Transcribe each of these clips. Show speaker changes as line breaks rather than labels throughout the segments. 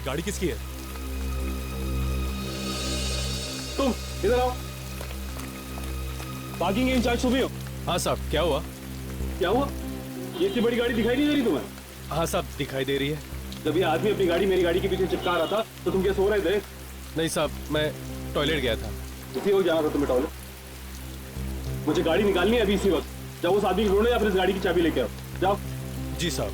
ये गाड़ी किसकी है?
तुम इधर आओ। पार्किंग के इंचार्ज सुबह हो?
हाँ साहब, क्या हुआ?
क्या हुआ? ये इतनी बड़ी गाड़ी दिखाई नहीं दे रही तुम्हें?
हाँ साहब, दिखाई दे रही है।
जब ये आदमी अपनी गाड़ी मेरी गाड़ी के पीछे चिपका रहा था तो तुम क्या सो रहे थे?
नहीं साहब, मैं टॉयलेट गया था।
इसी वक्त जाना था तुम्हें टॉयलेट? मुझे गाड़ी निकालनी है अभी इसी वक्त। जाओ उस आदमी को ढूंढो या फिर इस गाड़ी की चाबी लेके आओ। जाओ।
जी साहब।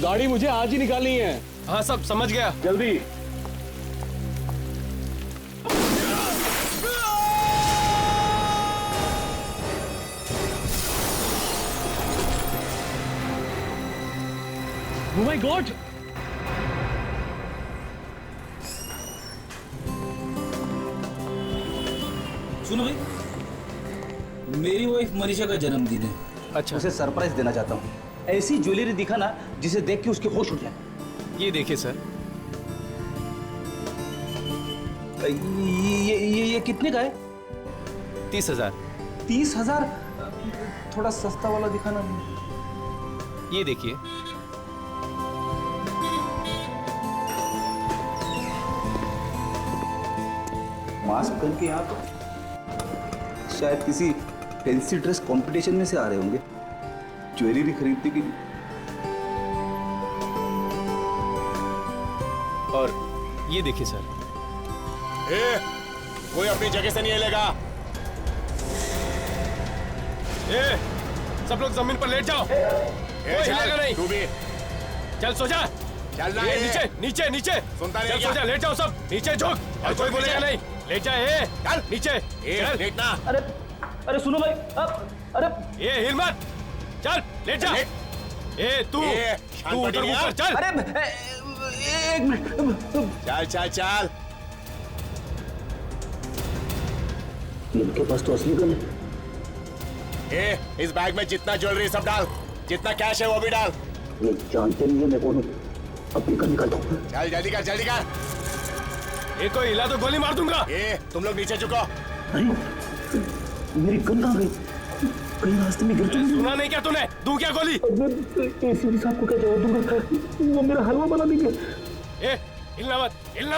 गाड़ी मुझे आज ही निकालनी है।
हाँ साहब, समझ गया।
जल्दी। Oh my God!
सुनो भाई, मेरी वाइफ मनीषा का जन्मदिन है।
अच्छा,
उसे सरप्राइज देना चाहता हूँ। ऐसी ज्वेलरी दिखाना जिसे देख के उसके होश उठ जाए।
ये देखिए सर।
ये कितने का है?
30,000।
30,000? थोड़ा सस्ता वाला दिखाना।
ये देखिए।
मास्क पहन के यहाँ तो शायद किसी फैंसी ड्रेस कंपटीशन में से आ रहे होंगे, ज्वेलरी खरीदने के लिए।
और ये देखिए सर।
कोई अपनी जगह से नहीं हिलेगा।
सब लोग जमीन पर लेट जाओ। कोई हिलेगा नहीं।
तू भी
चल सो जा।
चलना
ये
है।
नीचे नीचे नीचे।
सुनता नहीं
चल
क्या?
सो जा, लेट जाओ सब। नीचे झुक और कोई बोलेगा नहीं। लेट जा।
चल
नीचे चल।
लेटना।
अरे सुनो भाई, अरे
ये हिल मत। चल लेट जा। तू
शांत
उधर
पड़ी
मुंह कर। चल।
अरे एक मिनट।
चल चल चल।
इनके पास तो असली गन है।
इस बैग में जितना ज्वेलरी सब डाल, जितना कैश है वो भी डाल।
ये जानते नहीं है मैं कौन हूँ। अपनी गन निकाल दो।
चल जल्दी कर जल्दी कर।
ये कोई हिला तो गोली मार दूंगा।
तुम लोग नीचे झुको।
अरे मेरी गन कहाँ गई? कहीं रास्ते में गिर तो नहीं?
सुना नहीं क्या तूने? दूं क्या गोली?
एसीपी साहब को क्या जवाब दूंगा? वो मेरा हलवा बना देंगे।
हिलना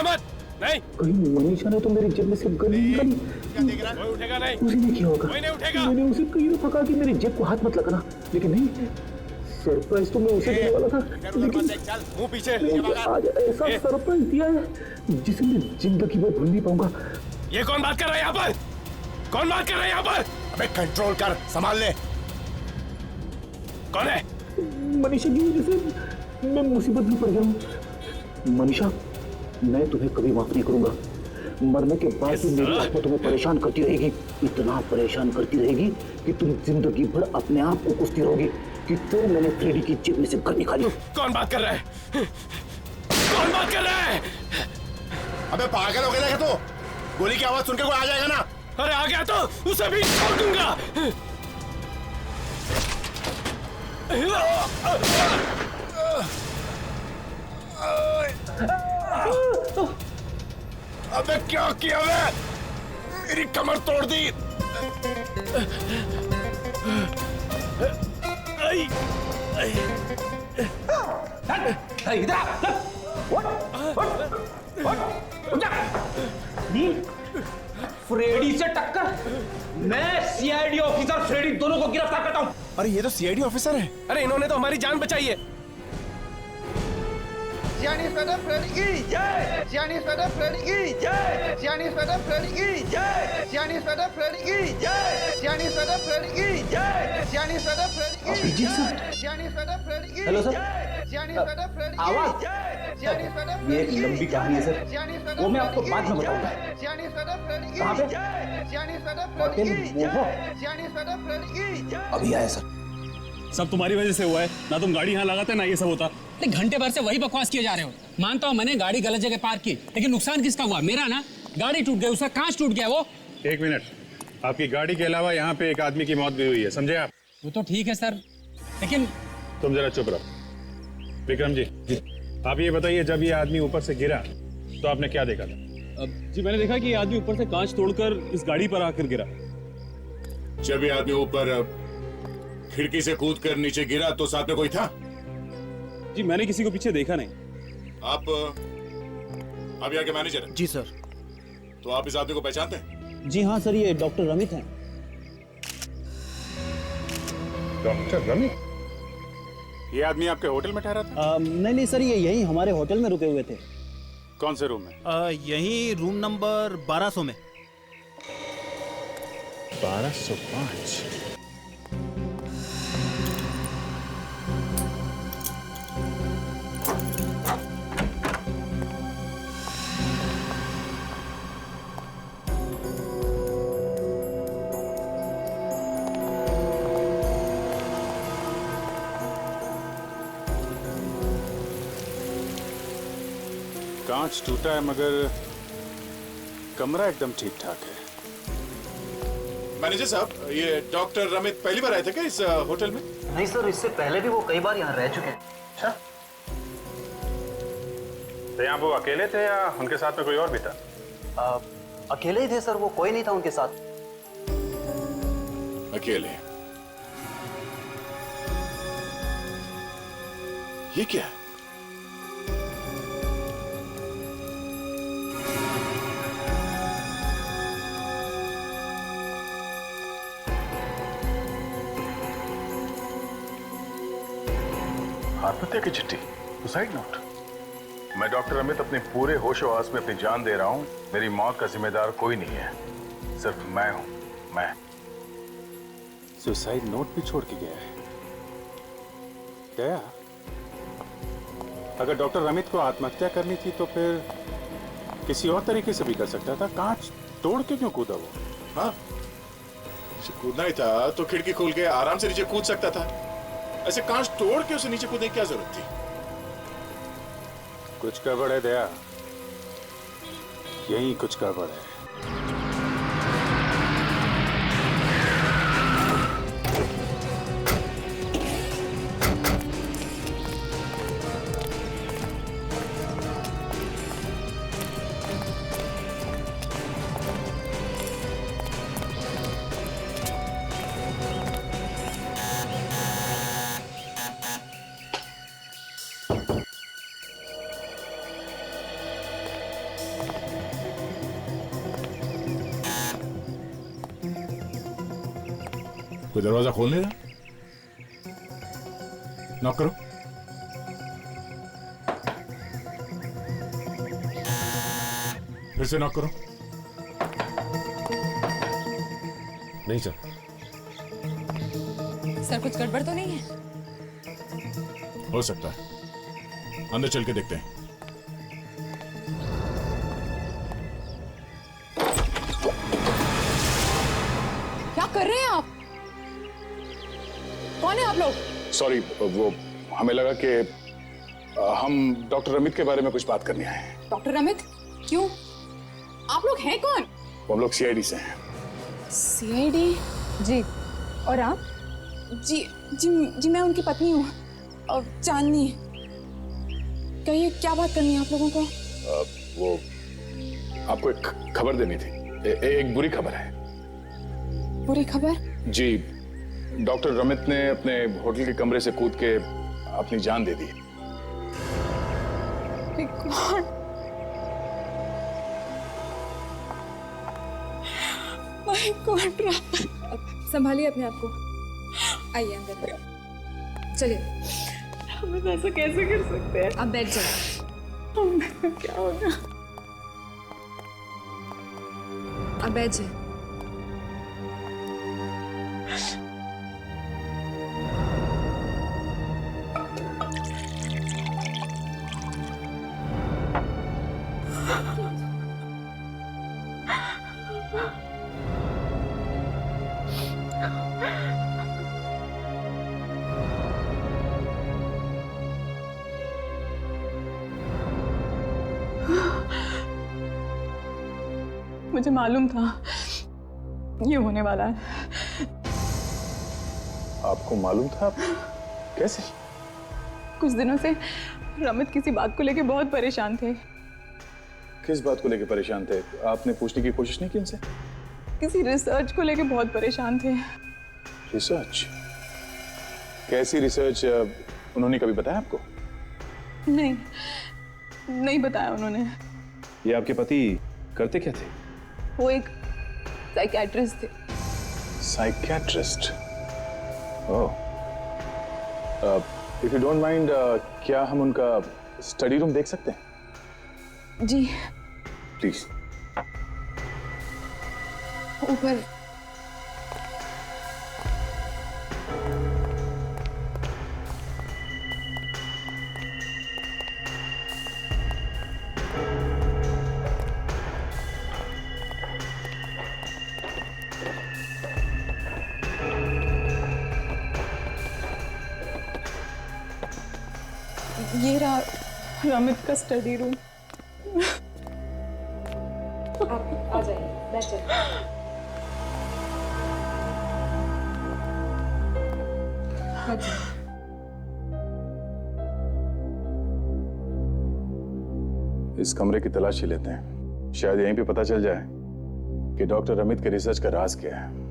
मत। नहीं,
कहीं मनीषा ने तो मेरी जेब में से गन निकाली।
क्या देख रहा?
कोई उठेगा नहीं।
उसी ने किया होगा।
कोई नहीं उठेगा।
मैंने उसे कहीं तो पका कि मेरी जेब को हाथ मत लगाना, लेकिन नहीं, सरप्राइज तो मैं उसे देने वाला था। लेकिन
चल
मुंह पीछे।
मुझे आज ऐसा सरप्राइज दिया है जिसे मैं जिंदगी में भूल नहीं पाऊंगा।
ये कौन बात कर रहा है यहाँ पर? कौन बात कर रहा है यहाँ पर?
अबे कंट्रोल कर, संभाल ले।
कौन है?
मनीषा की वजह से मैं मुसीबत में पड़ गया हूँ। मनीषा, मैं तुम्हें कभी माफ नहीं करूंगा। मरने के बाद भी मेरी आत्मा तुम्हें परेशान करती रहेगी, इतना परेशान करती रहेगी कि तुम जिंदगी भर अपने आप को कोसती रहोगी कि क्यों मैंने फ्रेडी की जेब में से गन निकाली।
कौन बात कर रहा है? कौन बात कर रहा है?
अबे पागल हो गया क्या तू? गोली की आवाज सुनकर कोई आ जाएगा ना।
अरे आ गया तो उसे भी छोड़ दूंगा।
अबे क्या किया मैं? मेरी कमर तोड़ दी।
फ्रेडी से टक्कर? मैं सीआईडी ऑफिसर फ्रेडी दोनों को गिरफ्तार करता हूँ।
अरे ये तो सीआईडी ऑफिसर है।
अरे इन्होंने तो हमारी जान बचाई है।
Gianni Spada Freddy जय। Gianni Spada Freddy जय। Gianni Spada Freddy जय। Gianni Spada Freddy जय। Gianni Spada Freddy जय। Gianni Spada Freddy जय। Gianni Spada Freddy
hello sir.
Gianni Spada Freddy
आवाज।
जय। Gianni Spada
ये एक लंबी कहानी है सर,
Gianni Spada
वो मैं आपको बाद में
Freddy
बताऊंगा।
जय। Gianni Spada Freddy
कहाँ पे?
जय। Gianni Spada
होटल
Freddy
मोहो।
जय। Gianni Spada Freddy जय।
अभी आया सर।
सब तुम्हारी वजह से हुआ है ना। तुम गाड़ी यहाँ लगाते ना ये सब होता।
घंटे भर से वही बकवास किए जा रहे हो। मानता हूँ मैंने गाड़ी गलत जगह पार्क की, लेकिन नुकसान किसका हुआ? मेरा ना। गाड़ी टूट गई, उसका कांच टूट गया। वो
एक मिनट, आपकी गाड़ी के अलावा यहाँ पे एक आदमी की मौत भी हुई है, समझे आप?
वो तो ठीक है सर, लेकिन
तुम जरा चुप रहो। विक्रम जी, आप ये बताइए, जब ये आदमी ऊपर से गिरा तो आपने क्या देखा था?
जी मैंने देखा कि ये आदमी ऊपर से कांच तोड़कर इस गाड़ी पर आकर गिरा।
जब ये आदमी ऊपर खिड़की से कूद कर नीचे गिरा तो साथ में कोई था?
जी मैंने किसी को पीछे देखा नहीं।
आप यहाँ के मैनेजर हैं?
जी सर।
तो आप इस आदमी को पहचानते हैं?
जी हाँ सर, ये डॉक्टर रमित हैं।
डॉक्टर रमित? ये आदमी आपके होटल में ठहरा था?
नहीं सर, ये यहीं हमारे होटल में रुके हुए थे।
कौन से रूम में?
यहीं रूम नंबर 1200 में।
1205। कांच टूटा है मगर कमरा एकदम ठीक ठाक है।
मैनेजर साहब, ये डॉक्टर रमित पहली बार आए थे क्या इस होटल में?
नहीं सर, इससे पहले भी वो कई बार यहाँ रह चुके हैं।
अच्छा, तो यहाँ वो अकेले थे या उनके साथ में कोई और भी था?
अकेले ही थे सर, वो कोई नहीं था उनके साथ।
अकेले? ये क्या है?
आत्महत्या की चिट्ठी, सुसाइड नोट। मैं डॉक्टर अमित अपने पूरे होशो हवास में अपनी जान दे रहा हूं। मेरी मौत का जिम्मेदार कोई नहीं है, सिर्फ मैं हूं। मैं
सुसाइड नोट भी छोड़ के गया है। गया? अगर डॉक्टर रमित को आत्महत्या करनी थी तो फिर किसी और तरीके से भी कर सकता था। कांच तोड़ के क्यों कूदा वो?
हाँ, कूदना ही था तो खिड़की खोल के आराम से नीचे कूद सकता था। ऐसे कांच तोड़ के उसे नीचे कूदने की क्या जरूरत थी?
कुछ गड़बड़ है दया, यही कुछ गड़बड़ है।
कोई दरवाजा खोल नहीं रहा? नॉक करो। फिर से नॉक करो।
नहीं सर।
सर कुछ गड़बड़ तो नहीं है?
हो सकता है, अंदर चल के देखते हैं।
क्या कर रहे हैं आप? कौन है आप लोग?
सॉरी, वो हमें लगा कि हम डॉक्टर रमित के बारे में कुछ बात करने आए हैं।
डॉक्टर रमित? क्यों? आप लोग हैं कौन?
हम लोग सीआईडी से हैं।
सीआईडी? जी। और आप? जी जी जी मैं उनकी पत्नी हूँ, चांदनी। कहिए, क्या बात करनी है आप लोगों को?
वो आपको एक खबर देनी थी। एक बुरी खबर है।
बुरी खबर?
जी, डॉक्टर रमित ने अपने होटल के कमरे से कूद के अपनी जान दे दी।
गॉड। My God. संभालिए अपने आप को। आइए अंदर। चलिए। हम ऐसा कैसे कर सकते हैं? आप बैठ जाइए। क्या होगा? आप बैठ जाइए। मुझे मालूम था ये होने वाला है।
आपको मालूम था? कैसे?
कुछ दिनों से रमित किसी बात को लेके बहुत परेशान थे।
किस बात को लेके परेशान थे? आपने पूछने की कोशिश नहीं की उनसे?
किसी रिसर्च को लेके बहुत परेशान थे।
रिसर्च? कैसी रिसर्च? उन्होंने कभी बताया आपको?
नहीं, नहीं बताया उन्होंने।
ये आपके पति करते क्या थे?
वो एक साइकियाट्रिस्ट थे।
Psychiatrist? Oh. If you don't mind, क्या हम उनका स्टडी रूम देख सकते हैं?
जी।
प्लीज।
ऊपर। ये रहा रमित का स्टडी रूम।
आप आ जाइए, बैठ जाइए।
इस कमरे की तलाशी लेते हैं, शायद यहीं पे पता चल जाए कि डॉक्टर अमित के रिसर्च का राज क्या है।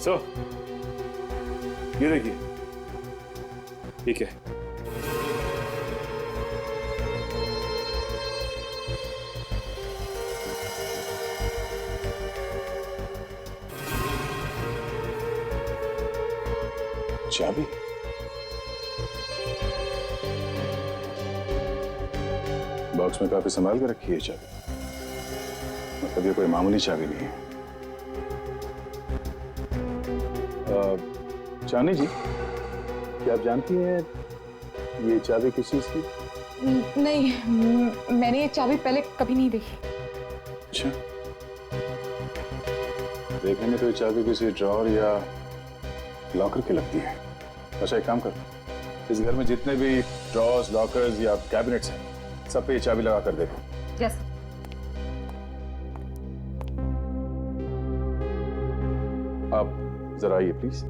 So, ये देखिए, ठीक है। चाबी? बॉक्स में काफी संभाल कर रखी है चाबी। मतलब ये कोई मामूली चाबी नहीं है। चांदी जी, क्या आप जानती हैं ये चाबी किस चीज की?
नहीं, मैंने ये चाबी पहले कभी नहीं देखी।
अच्छा, देखने में तो ये चाबी किसी ड्रॉर या लॉकर की लगती है। अच्छा, एक काम कर, इस घर में जितने भी ड्रॉर्स, लॉकर्स या कैबिनेट्स हैं, सब पे ये चाबी लगा कर देखो।
यस।
आप जरा आइए प्लीज।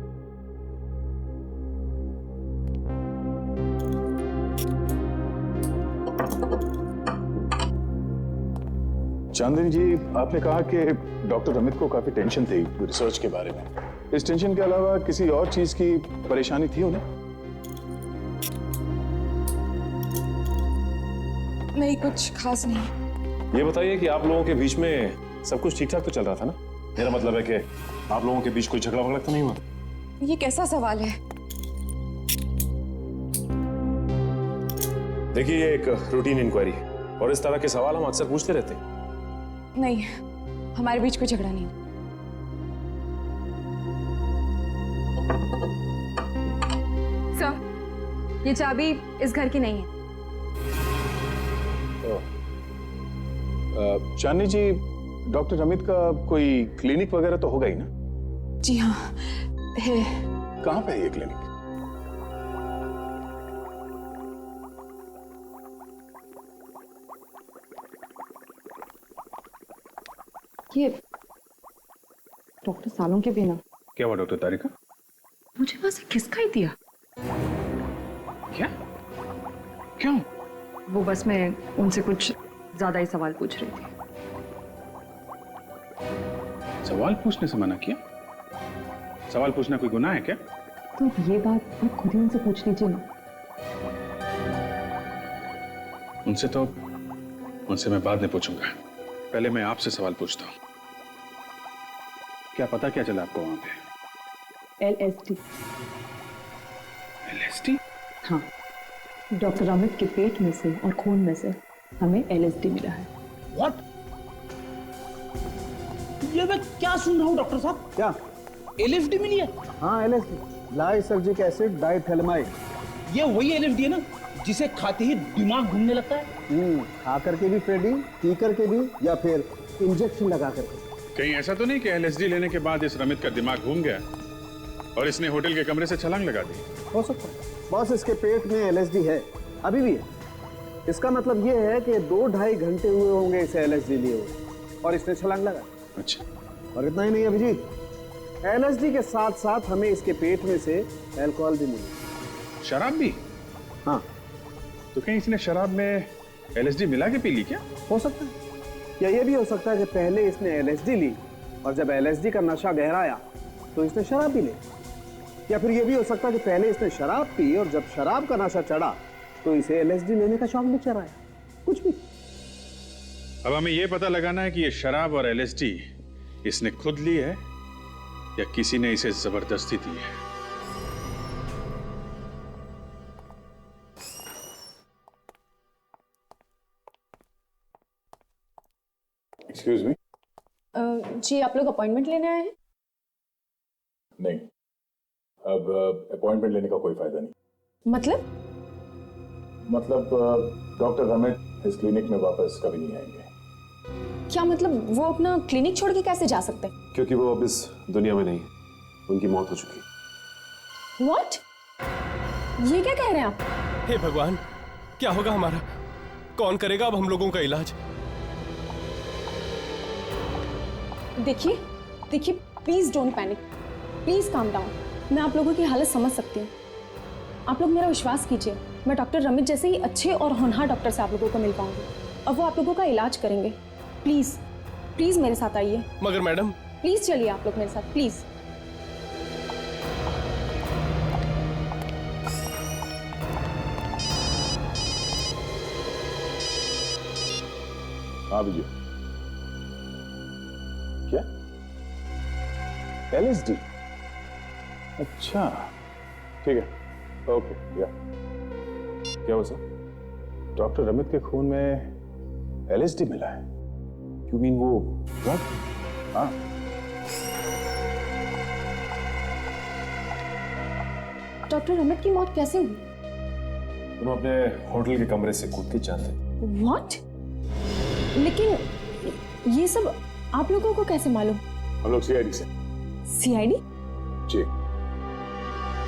चांदनी जी, आपने कहा कि डॉक्टर अमित को काफी टेंशन थी रिसर्च के बारे में। इस टेंशन के अलावा किसी और चीज की परेशानी थी उन्हें?
नहीं, कुछ खास नहीं।
ये बताइए कि आप लोगों के बीच में सब कुछ ठीक ठाक तो चल रहा था ना? मेरा मतलब है कि आप लोगों के बीच कोई झगड़ा वगड़ा तो नहीं हुआ?
ये कैसा सवाल है?
देखिए, ये एक रूटीन इंक्वायरी है और इस तरह के सवाल हम अक्सर पूछते रहते हैं।
नहीं, हमारे बीच कोई झगड़ा नहीं। सर, ये चाबी इस घर की नहीं है।
चांदनी जी, डॉक्टर अमित का कोई क्लिनिक वगैरह तो होगा ही ना?
जी हाँ, है।
कहाँ पे है ये क्लिनिक?
ये डॉक्टर सालों के बिना।
क्या हुआ डॉक्टर तारिका?
मुझे बस खिसका ही दिया।
क्या? क्यों?
वो बस मैं उनसे कुछ ज्यादा ही सवाल पूछ रही थी।
सवाल पूछने से मना किया? सवाल पूछना कोई गुनाह है क्या?
तो ये बात आप खुद ही उनसे पूछ लीजिए ना।
उनसे मैं बाद में पूछूंगा। पहले मैं आपसे सवाल पूछता हूँ। क्या पता क्या चला आपको वहां पे?
LSD।
LSD?
हाँ, डॉक्टर अमित के पेट में से और खून में से हमें LSD मिला है।
व्हाट? ये मैं क्या सुन रहा हूँ डॉक्टर साहब? क्या LSD मिली है? हाँ LSD, लाइसर्जिक एसिड डाइथैलेमाइड। ये वही LSD है ना जिसे खाते ही दिमाग घूमने लगता है? खा करके भी फ्रेडी, पी करके भी, या फिर इंजेक्शन लगा करके।
कहीं ऐसा तो नहीं कि LSD लेने के बाद इस रमित का दिमाग घूम गया और इसने होटल के कमरे से छलांग लगा दी?
हो सकता है बॉस, इसके पेट में LSD है, अभी भी है। इसका मतलब ये है कि 2-2.5 घंटे हुए होंगे इसे LSD लिए हुए और इसने छलांग लगा।
अच्छा,
और इतना ही नहीं अभिजीत, LSD के साथ साथ हमें इसके पेट में से अल्कोहल भी मिला।
शराब भी?
हाँ।
तो कहीं इसने शराब में LSD मिला के पी ली क्या?
हो सकता है, या ये भी हो सकता है कि पहले इसने LSD ली और जब LSD का नशा गहराया तो इसने शराब पी ली, या फिर ये भी हो सकता है कि पहले इसने शराब पी और जब शराब का नशा चढ़ा तो इसे LSD लेने का शौक भी चढ़ाया। कुछ भी।
अब हमें यह पता लगाना है कि ये शराब और LSD इसने खुद ली है या किसी ने इसे जबरदस्ती दी है।
Excuse me.
जी, आप लोग अपॉइंटमेंट लेने आए हैं?
नहीं, अब अपॉइंटमेंट लेने का कोई फायदा नहीं। मतलब डॉक्टर रमित इस क्लिनिक में वापस कभी नहीं आएंगे।
क्या मतलब वो अपना क्लिनिक छोड़ के कैसे जा सकते हैं?
क्योंकि वो अब इस दुनिया में नहीं है, उनकी मौत हो चुकी है।
What? ये क्या कह रहे हैं आप?
हे भगवान, क्या होगा हमारा? कौन करेगा अब हम लोगों का इलाज?
देखिए please don't panic, please calm down. मैं आप लोगों की हालत समझ सकती हूँ। आप लोग मेरा विश्वास कीजिए, मैं डॉक्टर रमित जैसे ही अच्छे और होनहार डॉक्टर से आप लोगों को मिल पाऊंगी और वो आप लोगों का इलाज करेंगे। प्लीज प्लीज मेरे साथ आइए।
मगर मैडम,
प्लीज चलिए आप लोग मेरे साथ, प्लीज।
हाँ विजय, क्या LSD? अच्छा, ठीक है, ओके। या क्या हुआ सर? डॉक्टर रमित के खून में LSD मिला है।
यू मीन वो ड्रग?
हाँ।
डॉक्टर रमित की मौत कैसे हुई?
दोनों अपने होटल के कमरे से कूद के जाते।
What? लेकिन ये सब आप लोगों को कैसे मालूम?
हम लोग CID से।
CID?
जी।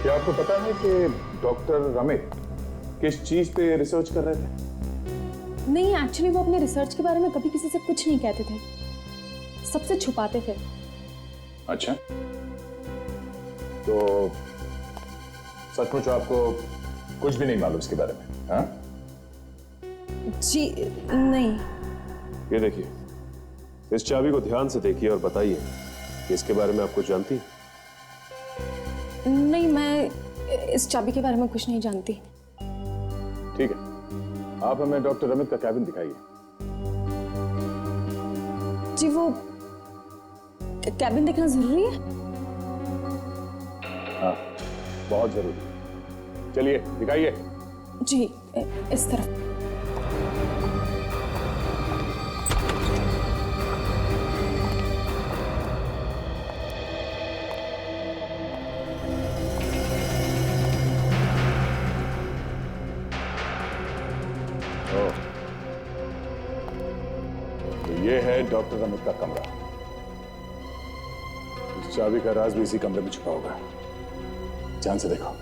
क्या आपको पता है कि डॉक्टर रमित किस चीज पे रिसर्च कर रहे थे?
नहीं, एक्चुअली वो अपने रिसर्च के बारे में कभी किसी से कुछ नहीं कहते थे, सबसे छुपाते थे।
अच्छा, तो सचमुच आपको कुछ भी नहीं मालूम इसके बारे में? हाँ?
जी नहीं।
ये देखिए, इस चाबी को ध्यान से देखिए और बताइए कि इसके बारे में आप कुछ जानती हैं?
नहीं, मैं इस चाबी के बारे में कुछ नहीं जानती।
ठीक है, आप हमें डॉक्टर रमित का कैबिन दिखाइए।
जी, वो कैबिन देखना जरूरी है?
हाँ, बहुत जरूरी। चलिए दिखाइए।
जी, इस तरफ।
ये है डॉक्टर रमित का कमरा। इस चाबी का राज भी इसी कमरे में छुपा होगा। ध्यान से देखो।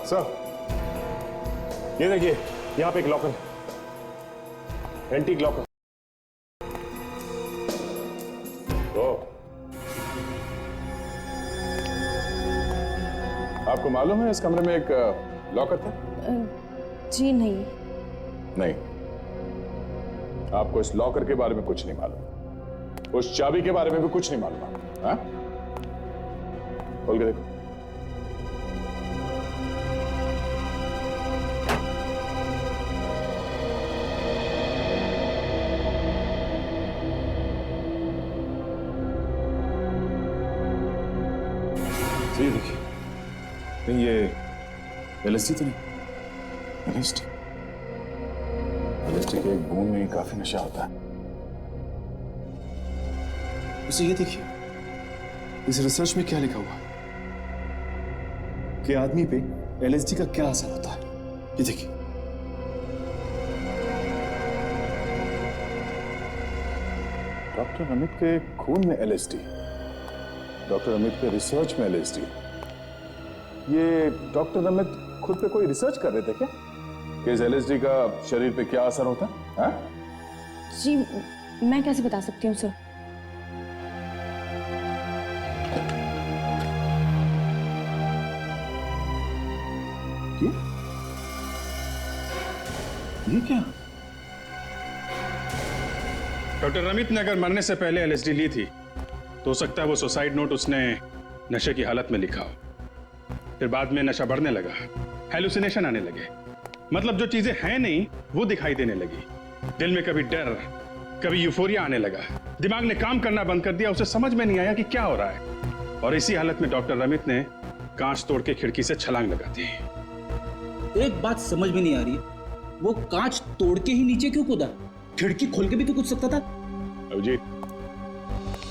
सर, ये देखिए, यहाँ पे एक लॉकर है, एंटीक लॉकर।
आपको मालूम है इस कमरे में एक लॉकर था?
जी नहीं।
नहीं, आपको इस लॉकर के बारे में कुछ नहीं मालूम, उस चाबी के बारे में भी कुछ नहीं मालूम आपको, हाँ? खोल के देखो।
ये देखिए, नहीं ये एलएसडी तो नहीं? एलएसडी
के एक बूंद में ही काफी नशा होता है।
उसे ये देखिए, इस रिसर्च में क्या लिखा हुआ है कि आदमी पे एलएसडी का क्या असर होता है। ये देखिए,
डॉक्टर अमित के खून में एलएसडी, डॉक्टर अमित के रिसर्च में एलएसडी। ये डॉक्टर अमित खुद पे कोई रिसर्च कर रहे थे क्या कि इस एलएसडी का शरीर पे क्या असर होता है? हाँ?
जी मैं कैसे बता सकती हूँ सर?
ये क्या?
डॉक्टर अमित ने अगर मरने से पहले एलएसडी ली थी तो हो सकता है वो सुसाइड नोट उसने नशे की हालत में लिखा हो, फिर बाद में नशा बढ़ने लगा, हेलुसिनेशन आने लगे, मतलब जो चीजें हैं नहीं वो दिखाई देने लगी, दिल में कभी डर कभी यूफोरिया आने लगा, दिमाग ने काम करना बंद कर दिया, उसे समझ में नहीं आया कि क्या हो रहा है, और इसी हालत में डॉक्टर अमित ने कांच तोड़ के खिड़की से छलांग लगा दी।
एक बात समझ में नहीं आ रही है, वो कांच तोड़ के ही नीचे क्यों कूदा? खिड़की खोल के भी तो कूद सकता था।
अभिजीत,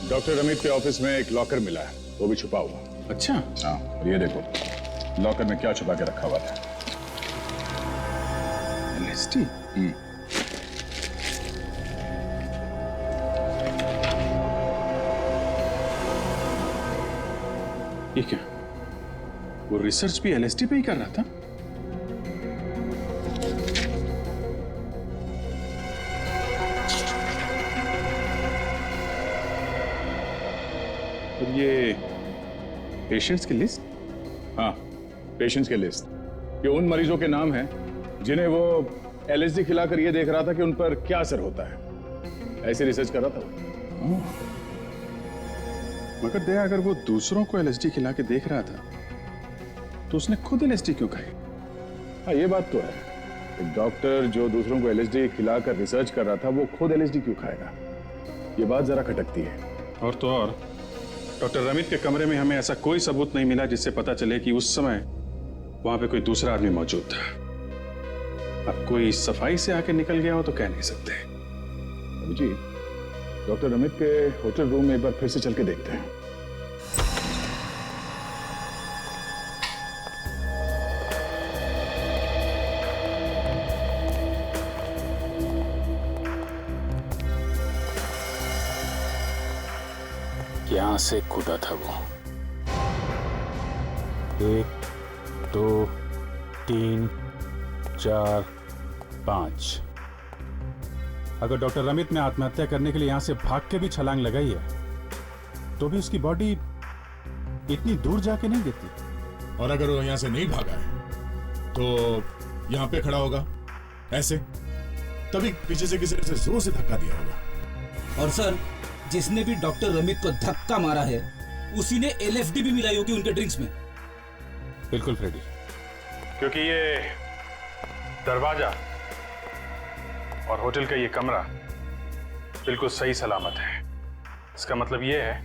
डॉक्टर अमित के ऑफिस में एक लॉकर मिला है, वो भी छुपा हुआ।
अच्छा?
हाँ, और ये देखो लॉकर में क्या छुपा के रखा हुआ था।
एलएसडी? ये क्या? वो रिसर्च भी एलएसडी पे ही कर रहा था? और ये पेशेंट्स की लिस्ट?
हाँ, पेशेंट्स की लिस्ट। ये उन मरीजों के नाम हैं जिन्हें वो एलएसडी खिलाकर ये देख रहा था कि उन पर क्या असर होता है। ऐसे रिसर्च कर रहा था वो।
मगर दया, अगर वो दूसरों को एलएसडी खिला के देख रहा था तो उसने खुद एलएसडी क्यों खाई?
हाँ, ये बात तो है। एक डॉक्टर जो दूसरों को एलएसडी खिलाकर रिसर्च कर रहा था, वो खुद एलएसडी क्यों खाएगा? ये बात जरा खटकती है।
और तो और डॉक्टर अमित के कमरे में हमें ऐसा कोई सबूत नहीं मिला जिससे पता चले कि उस समय वहां पे कोई दूसरा आदमी मौजूद था। अब कोई सफाई से आके निकल गया हो तो कह नहीं सकते।
जी, डॉक्टर अमित के होटल रूम में एक बार फिर से चल के देखते हैं।
यहां से कूदा था वो। 1 2 3 4 5।
अगर डॉक्टर अमित ने आत्महत्या करने के लिए यहां से भाग के भी छलांग लगाई है तो भी उसकी बॉडी इतनी दूर जाके नहीं गिरती।
और अगर वो यहां से नहीं भागा है तो यहां पे खड़ा होगा ऐसे, तभी पीछे से किसी ने जोर से धक्का दिया होगा।
और सर, जिसने भी डॉक्टर अमित को धक्का मारा है उसी ने एलएसडी भी मिलाई होगी उनके ड्रिंक्स में।
बिल्कुल फ्रेडी, क्योंकि ये दरवाजा और होटल का ये कमरा बिल्कुल सही सलामत है। इसका मतलब ये है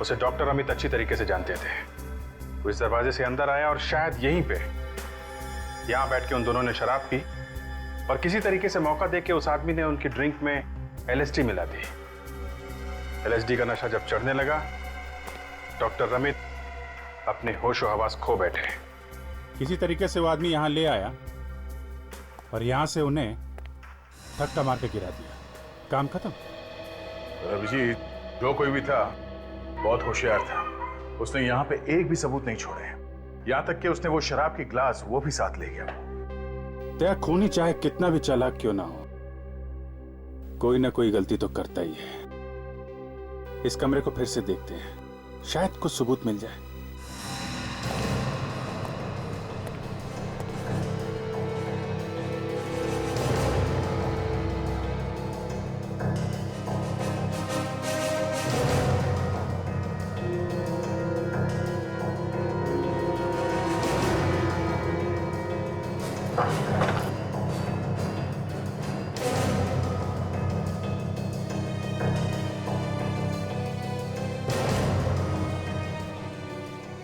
उसे डॉक्टर अमित अच्छी तरीके से जानते थे। वो इस दरवाजे से अंदर आया और शायद यहीं पे यहां बैठ के उन दोनों ने शराब पी और किसी तरीके से मौका देके उस आदमी ने उनकी ड्रिंक में एलएसडी मिला दी। एलएसडी का नशा जब चढ़ने लगा, डॉक्टर अमित अपने होशो हवास खो बैठे। किसी तरीके से वो आदमी यहां ले आया और यहां से उन्हें धक्का मार के गिरा दिया। काम खत्म।
अभिजीत, जो कोई भी था बहुत होशियार था। उसने यहाँ पे एक भी सबूत नहीं छोड़े।
यहां तक कि उसने वो शराब की ग्लास वो भी साथ ले गया।
तेरा खूनी चाहे कितना भी चालाक क्यों ना हो, कोई ना कोई गलती तो करता ही है। इस कमरे को फिर से देखते हैं, शायद कुछ सबूत मिल जाए।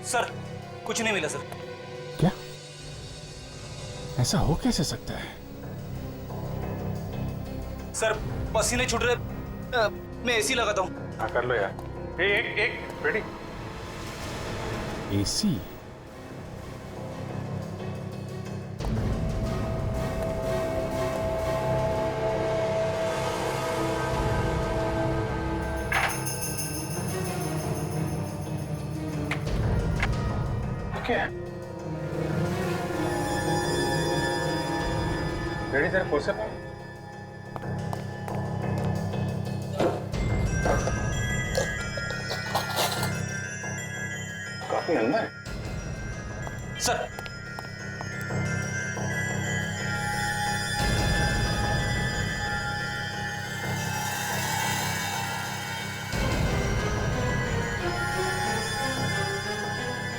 सर कुछ नहीं मिला सर।
क्या? ऐसा हो कैसे सकता है?
सर पसीने छूट रहे, मैं एसी लगाता हूँ।
हाँ कर लो यार। एक रेडी।
एसी?
क्या रेडी सर, फुल से काफी अंदर है
सर।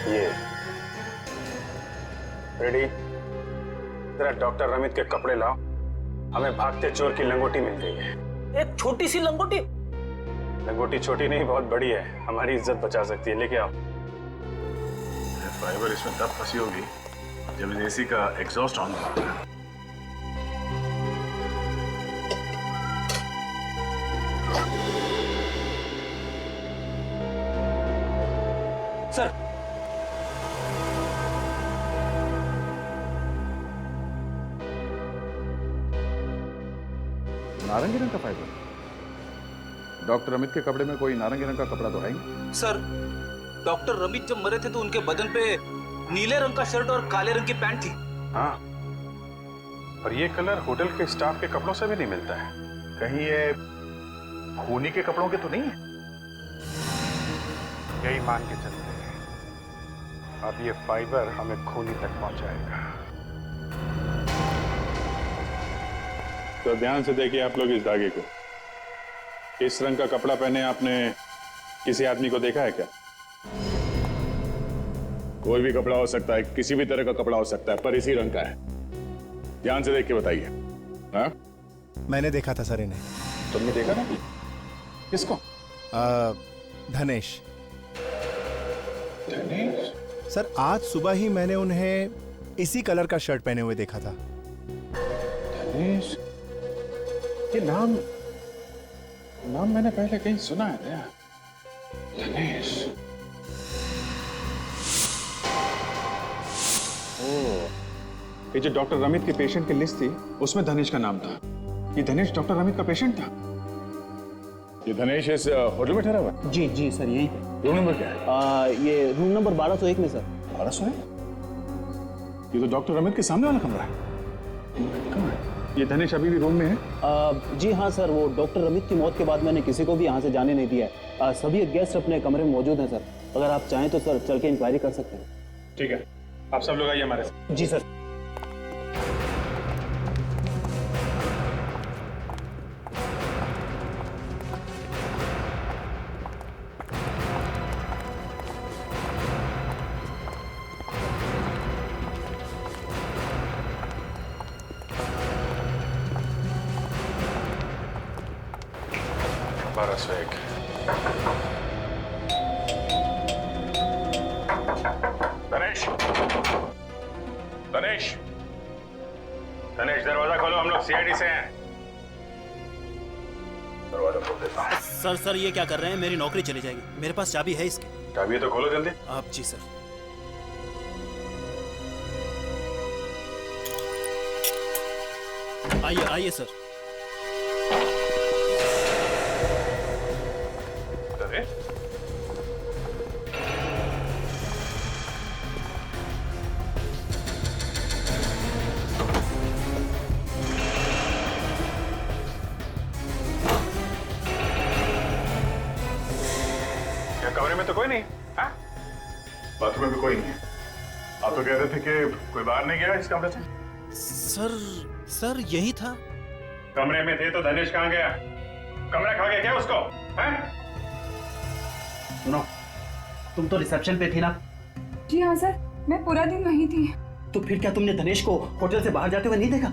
ये रेडी। जरा डॉक्टर रमित के कपड़े लाओ, हमें भागते चोर की लंगोटी मिल गई है।
एक छोटी सी लंगोटी?
लंगोटी छोटी नहीं, बहुत बड़ी है, हमारी इज्जत बचा सकती है। लेके आओ।
फाइबर इसमें तब फंसी होगी जब इस एसी का एग्जॉस्ट ऑन होगा।
सर
नारंगी रंग का फाइबर? डॉक्टर अमित के कपड़े में कोई नारंगी रंग का कपड़ा तो है ही।
सर डॉक्टर रमित जब मरे थे तो उनके बदन पे नीले रंग का शर्ट और काले रंग की पैंट थी।
हाँ, और ये कलर होटल के स्टाफ के कपड़ों से भी नहीं मिलता है। कहीं ये खूनी के कपड़ों के तो नहीं है? यही मान के चलते हैं, अब ये फाइबर हमें खूनी तक पहुंचाएगा।
तो ध्यान से देखिए आप लोग इस धागे को। इस रंग का कपड़ा पहने आपने किसी आदमी को देखा है क्या? कोई भी कपड़ा हो सकता है, किसी भी तरह का कपड़ा हो सकता है, पर इसी रंग का है। ध्यान से देख के बताइए। हाँ?
मैंने देखा था सर इन्हें।
तुमने देखा ना? किसको?
धनेश।
धनेश?
सर आज सुबह ही मैंने उन्हें इसी कलर का शर्ट पहने हुए देखा था।
धनेश? ये नाम मैंने पहले कहीं सुना है क्या? धनेश। ये जो डॉक्टर रमित की पेशेंट की लिस्ट थी उसमें धनेश का नाम था। ये धनेश डॉक्टर रमित का पेशेंट था। ये धनेश इस होटल में ठहरा हुआ?
जी जी सर यही पे।
रूम नंबर क्या है?
ये रूम नंबर 1201 में सर।
1201? ये तो डॉक्टर रमित के सामने वाला कमरा है। कहाँ है? ये धनेश अभी भी रूम में है?
जी हाँ सर, वो डॉक्टर रमित की मौत के बाद मैंने किसी को भी यहाँ से जाने नहीं दिया है। सभी गेस्ट अपने कमरे में मौजूद हैं सर। अगर आप चाहें तो सर चल के इंक्वायरी कर सकते हैं।
ठीक है, आप सब लोग आइए हमारे साथ।
जी सर।
धनेश, धनेश, धनेश दरवाजा खोलो, हम लोग सीआईडी से हैं। दरवाजा खोल देता हूं।
सर ये क्या कर रहे हैं? मेरी नौकरी चली जाएगी। मेरे पास चाबी है इसकी।
चाबी है तो खोलो जल्दी।
आप जी सर। आइए आइए सर।
में तो कोई नहीं। हाँ?
बाथरूम में भी कोई नहीं है। आप तो कह रहे थे कि कोई बाहर नहीं गया इस कमरे से?
सर यही था।
कमरे में थे तो धनेश कहाँ गया? कमरा खा गया क्या उसको? हैं?
सुनो, तुम तो रिसेप्शन पे थी ना?
जी हाँ सर, मैं पूरा दिन वहीं थी।
तो फिर क्या तुमने धनेश को होटल से बाहर जाते हुए नहीं देखा?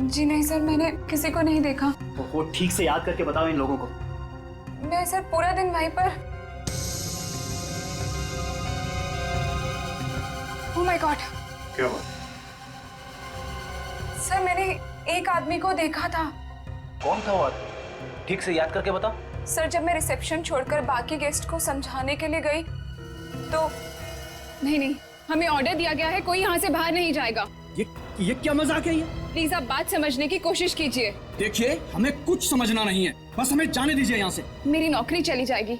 जी नहीं सर, मैंने किसी को नहीं देखा।
तो वो ठीक से याद करके बताओ इन लोगों को।
मैं सर पूरा दिन वहीं पर। Oh my God.
क्या हुआ?
सर मैंने एक आदमी को देखा था।
कौन था वो आदमी? ठीक से याद करके बताओ।
सर जब मैं रिसेप्शन छोड़कर बाकी गेस्ट को समझाने के लिए गई तो नहीं, हमें ऑर्डर दिया गया है, कोई यहाँ से बाहर नहीं जाएगा।
ये क्या मजाक है ये?
प्लीज आप बात समझने की कोशिश कीजिए।
देखिए, हमें कुछ समझना नहीं है, बस हमें जाने दीजिए यहाँ से।
मेरी नौकरी चली जाएगी।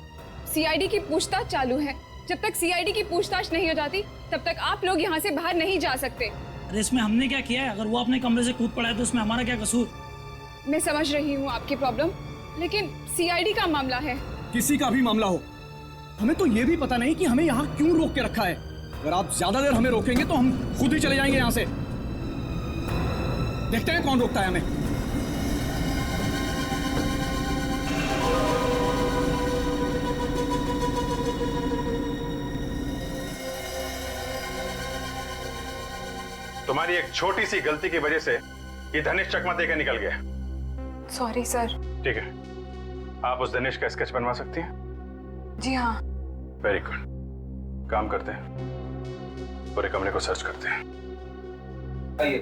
सीआईडी की पूछताछ चालू है। जब तक सीआईडी की पूछताछ नहीं हो जाती तब तक आप लोग यहाँ से बाहर नहीं जा सकते।
अरे इसमें हमने क्या किया है? अगर वो अपने कमरे से कूद पड़ा है तो उसमें हमारा क्या कसूर?
मैं समझ रही हूँ आपकी प्रॉब्लम, लेकिन सीआईडी का मामला है।
किसी का भी मामला हो, हमें तो ये भी पता नहीं कि हमें यहाँ क्यों रोक के रखा है। अगर आप ज्यादा देर हमें रोकेंगे तो हम खुद ही चले जाएंगे यहाँ से। देखते हैं कौन रोकता है हमें।
तुम्हारी एक छोटी सी गलती की वजह से ये धनेश चकमा देकर निकल गया।
Sorry sir.
ठीक है, आप उस धनेश का स्केच बनवा सकती हैं?
जी हाँ।
Very good. काम करते हैं, पूरे कमरे को सर्च करते हैं।
आइए।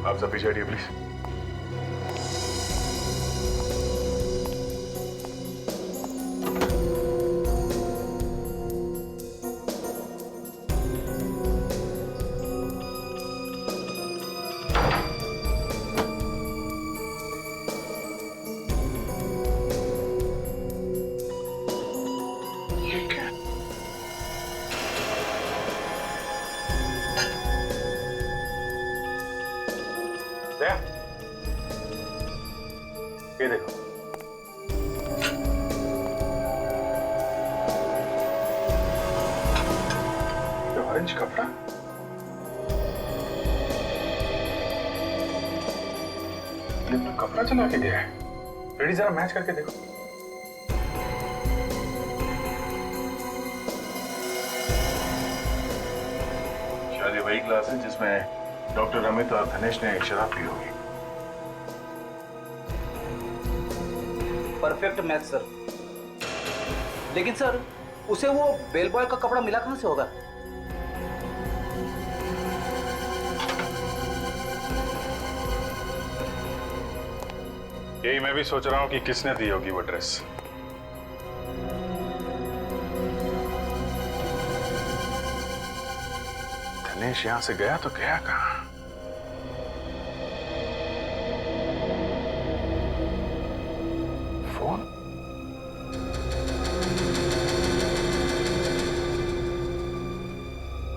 आप सब पीछे हटिए प्लीज।
ये देखो, ये ऑरेंज कपड़ा। ये तो कपड़ा चला के गया है। रेडी, जरा मैच करके देखो।
शायद ये वही क्लास है जिसमें डॉक्टर अमित और धनेश ने शराब पी होगी।
Perfect match sir. लेकिन सर, उसे वो बेल बॉय का कपड़ा मिला कहां से होगा?
यही मैं भी सोच रहा हूं कि किसने दी होगी वो ड्रेस। धनेश यहां से गया तो गया कहां? फोन?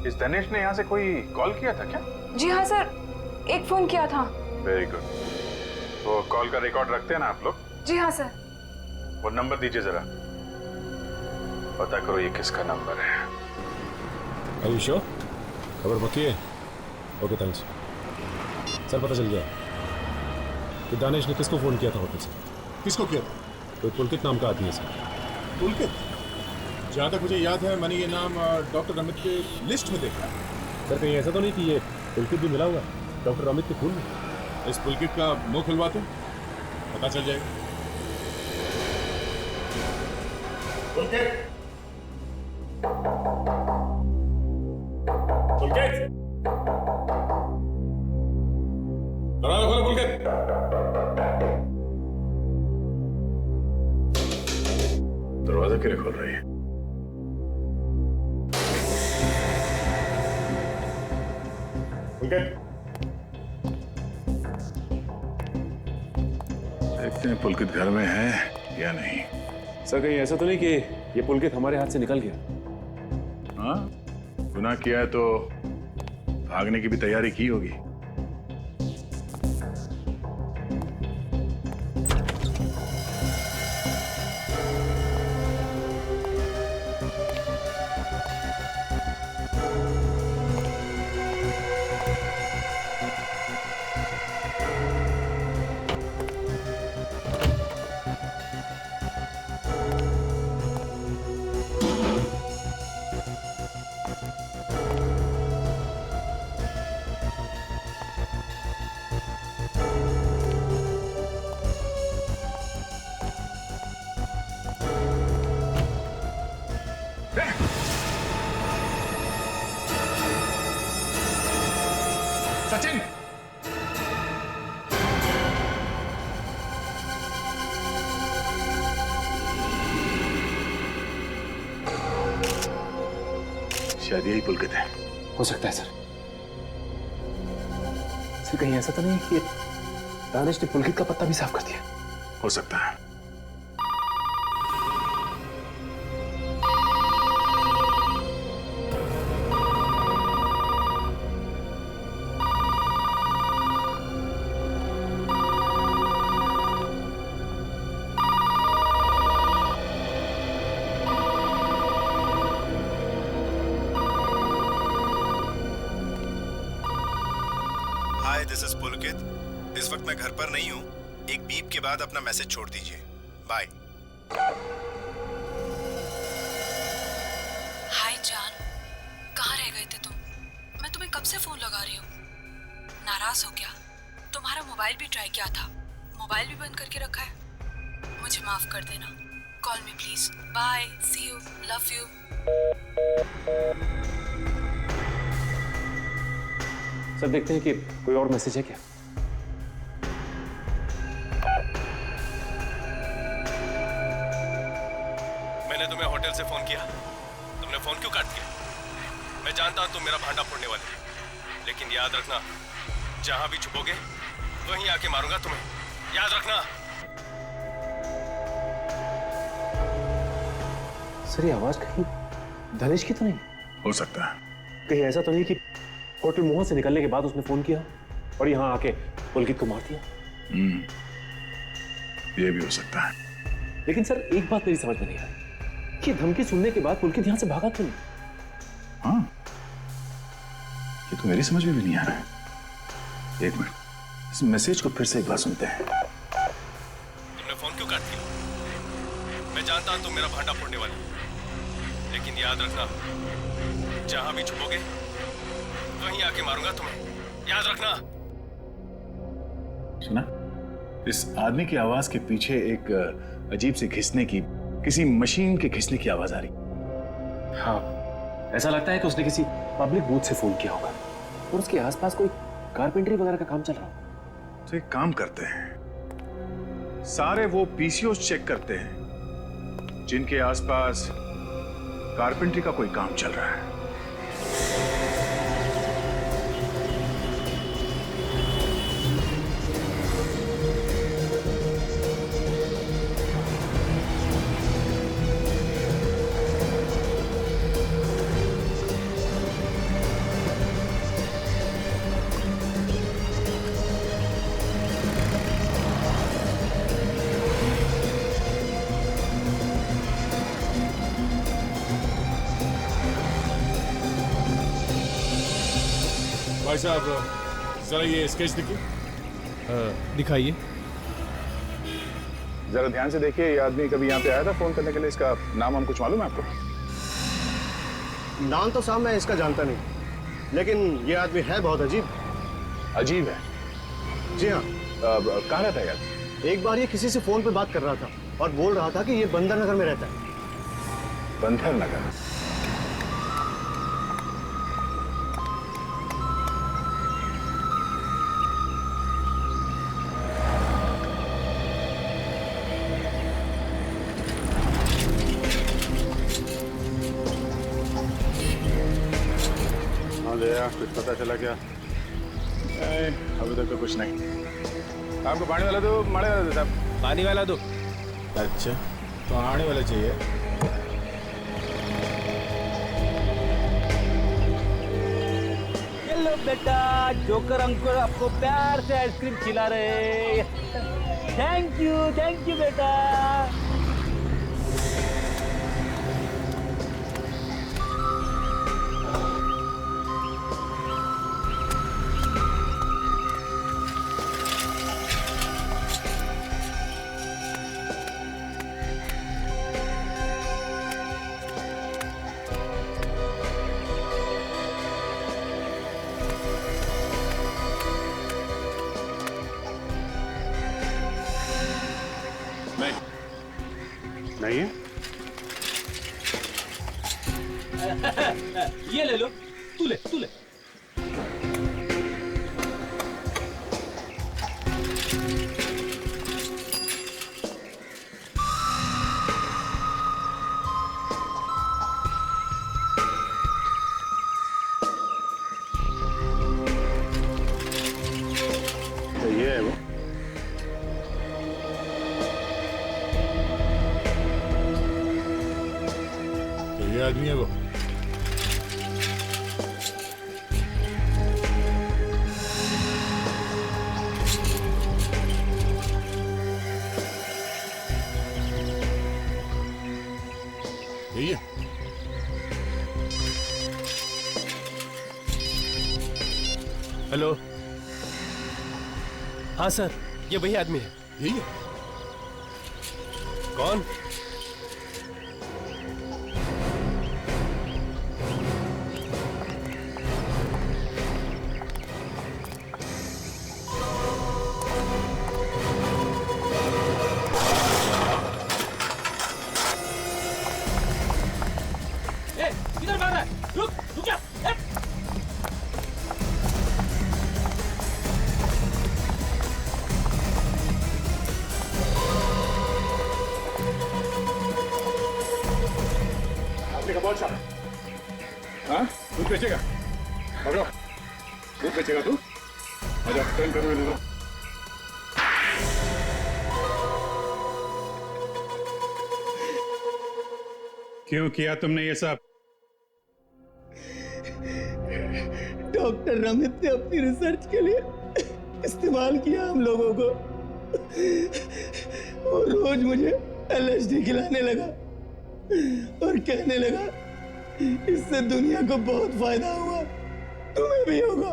इस धनेश ने यहां से कोई कॉल किया था क्या?
जी हाँ सर, एक फोन किया था।
Very good. वो कॉल का रिकॉर्ड रखते हैं ना आप लोग?
जी हाँ सर।
वो नंबर दीजिए जरा, पता करो ये किसका नंबर है।
आयुषो, खबर पक्की है? Okay thanks sir. पता चल गया कि दानिश ने किसको फोन किया था होटल से।
किसको किया था?
कोई पुलकित नाम का आदमी है सर।
पुलकित? जहाँ तक मुझे याद है मैंने ये नाम डॉक्टर अमित के लिस्ट में देखा है।
सर कहीं ऐसा तो नहीं कि ये पुलकित भी मिला हुआ है डॉक्टर अमित के खून में?
इस पुलकित का मुंह खुलवाते पता चल जाएगा। पुलकित! पुलकित! दरवाजा खोलो पुलकित!
दरवाजा क्यों खोल रही है?
पुलकित!
देखते हैं पुलकित घर में है या नहीं।
सर कहीं ऐसा तो नहीं कि ये पुलकित हमारे हाथ से निकल गया?
हाँ, गुनाह किया है तो भागने की भी तैयारी की होगी।
सचिन! शायद यही पुलकित है।
हो सकता है सर। सर कहीं ऐसा तो नहीं कि दानिश ने पुलकित का पत्ता भी साफ कर दिया?
हो सकता है।
हाय, दिस इज पुलकित। इस वक्त मैं घर पर नहीं हूँ। एक बीप के बाद अपना मैसेज छोड़ दीजिए। बाय।
हाय जान, कहाँ रह गए थे तुम? मैं तुम्हें कब से फोन लगा रही हूँ। नाराज हो क्या? तुम्हारा मोबाइल भी ट्राई किया था, मोबाइल भी बंद करके रखा है। मुझे माफ कर देना। Call me please. Bye, see you, love you.
Sir देखते हैं कि कोई और मैसेज है क्या।
मैंने तुम्हें होटल से फोन किया, तुमने फोन क्यों काट दिया? मैं जानता हूं तुम मेरा भांडा फोड़ने वाले, लेकिन याद रखना, जहां भी छुपोगे वहीं आके मारूंगा तुम्हें, याद रखना।
सर ये आवाज कहीं धनेश की तो नहीं?
हो सकता है।
कहीं ऐसा तो नहीं कि होटल मोहन से निकलने के बाद उसने फोन किया और यहाँ आके पुलकित को मार दिया?
ये भी हो सकता है।
लेकिन सर एक बात मेरी समझ में नहीं आई कि धमकी सुनने के बाद पुलकित यहाँ से भागा क्यों नहीं?
हाँ, ये तो मेरी समझ में भी नहीं आ रहा है। एक मिनट, इस मैसेज को फिर से एक बार सुनते हैं।
तुमने फोन क्यों काट दिया? मैं जानता हूं तुम मेरा भांडा फोड़ने वाले, लेकिन याद रखना, जहां भी छुपोगे वहीं आके मारूंगा तुम्हें, याद रखना।
सुना? इस आदमी की आवाज के पीछे एक अजीब सी घिसने की, किसी मशीन के घिसने की आवाज आ रही।
हाँ, ऐसा लगता है कि उसने किसी पब्लिक बूथ से फोन किया होगा और उसके आसपास कोई कारपेंटरी वगैरह का काम चल रहा हो।
तो एक काम करते हैं, सारे वो पीसीओस चेक करते हैं जिनके आसपास कारपेंटरी का कोई काम चल रहा है।
भाई साहब जरा ये स्केच दिखिए।
दिखाइए।
जरा ध्यान से देखिए, ये आदमी कभी यहाँ पे आया था फोन करने के लिए? इसका नाम हम कुछ मालूम है आपको?
नाम तो साहब मैं इसका जानता नहीं, लेकिन ये आदमी है बहुत अजीब।
अजीब है?
जी हाँ।
कहाँ रहता है यार?
एक बार ये किसी से फोन पे बात कर रहा था और बोल रहा था कि ये बंदर नगर में रहता है।
बंदर नगर?
कुछ पता चला क्या?
अभी तक तो कुछ नहीं। आपको पानी वाला दो, माड़े वाला दो साहब?
पानी वाला दो। अच्छा, तो आने वाला चाहिए।
हेलो बेटा, जोकर अंकल आपको प्यार से आइसक्रीम खिला रहे। थैंक यू बेटा।
नहीं है?
ये ले लो, तू ले।
आदमी है वो। यही है।
हेलो। हाँ सर, ये वही आदमी है।
यही है।
कौन?
किधर भाग रहा है? रुक रुक जा।
आपने कौन सा? हाँ, दूध बेचेगा? पकड़ो, दूध बेचेगा तू? आजा, टर्न करो दे दो।
क्यों किया तुमने ये सब?
डॉक्टर रमित ने अपनी रिसर्च के लिए इस्तेमाल किया हम लोगों को। और रोज मुझे LSD खिलाने लगा और कहने लगा इससे दुनिया को बहुत फायदा हुआ, तुम्हें भी होगा।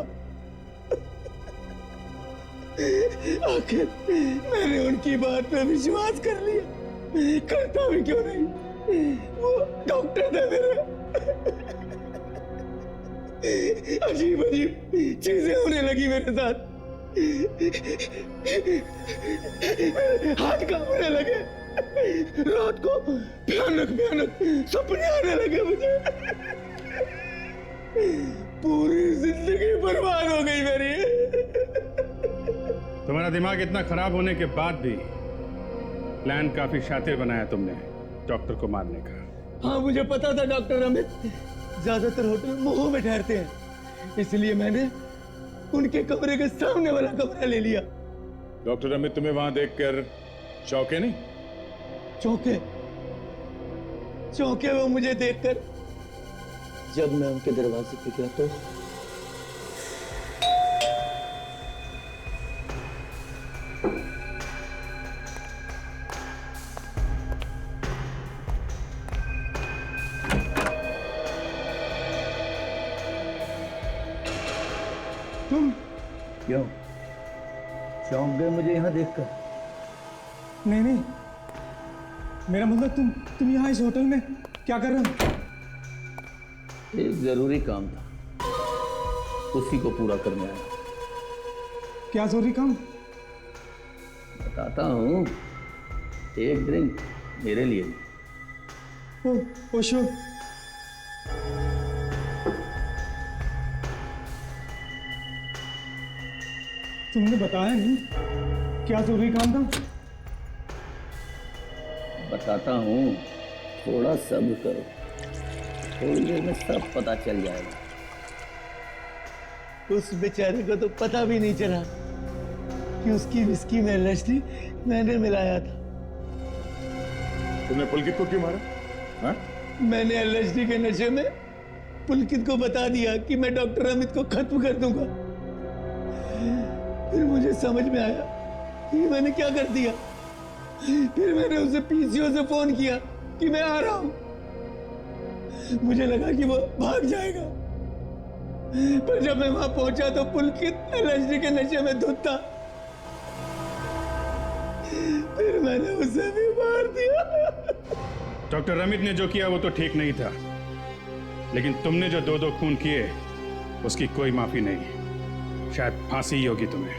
आखिर मैंने उनकी बात पे विश्वास कर लिया, करता भी क्यों नहीं, वो डॉक्टर थे मेरे। अजीब अजीब चीजें होने लगी मेरे साथ, हाथ कांपने लगे, रात को भयानक भयानक सपने आने लगे मुझे। पूरी जिंदगी बर्बाद हो गई मेरी।
तुम्हारा दिमाग इतना खराब होने के बाद भी प्लान काफी शातिर बनाया तुमने डॉक्टर को मारने का।
हाँ, मुझे पता था डॉक्टर अमित ज्यादातर होटल मोह में ठहरते हैं, इसलिए मैंने उनके कमरे के सामने वाला कमरा ले लिया।
डॉक्टर अमित तुम्हें वहां देखकर चौंके नहीं?
चौंके? चौंके वो मुझे देखकर जब मैं उनके दरवाजे पे गया तो तुम क्यों चौंक गए मुझे यहाँ देखकर?
नहीं नहीं, मेरा मतलब तुम यहाँ इस होटल में क्या कर रहे हो?
एक जरूरी काम था, उसी को पूरा करने आया।
क्या जरूरी काम?
बताता हूँ, एक ड्रिंक मेरे लिए।
ओ श्योर। तुमने बताया नहीं क्या जरूरी काम था?
बताता हूँ, थोड़ा सब्र करो, थोड़ी देर में सब पता चल जाएगा। उस बेचारे को तो पता भी नहीं चला कि उसकी विस्की में LSD मैंने मिलाया था।
तुमने पुलकित को क्यों मारा? हाँ?
मैंने LSD के नशे में पुलकित को बता दिया कि मैं डॉक्टर अमित को खत्म कर दूंगा। फिर मुझे समझ में आया कि मैंने क्या कर दिया। फिर मैंने उसे PCO से फोन किया कि मैं आ रहा हूं। मुझे लगा कि वो भाग जाएगा, पर जब मैं वहां पहुंचा तो पुलकित LSD के नशे में धुत था। फिर मैंने उसे भी मार दिया।
डॉक्टर रमित ने जो किया वो तो ठीक नहीं था, लेकिन तुमने जो दो खून किए उसकी कोई माफी नहीं। शायद फांसी ही होगी तुम्हें।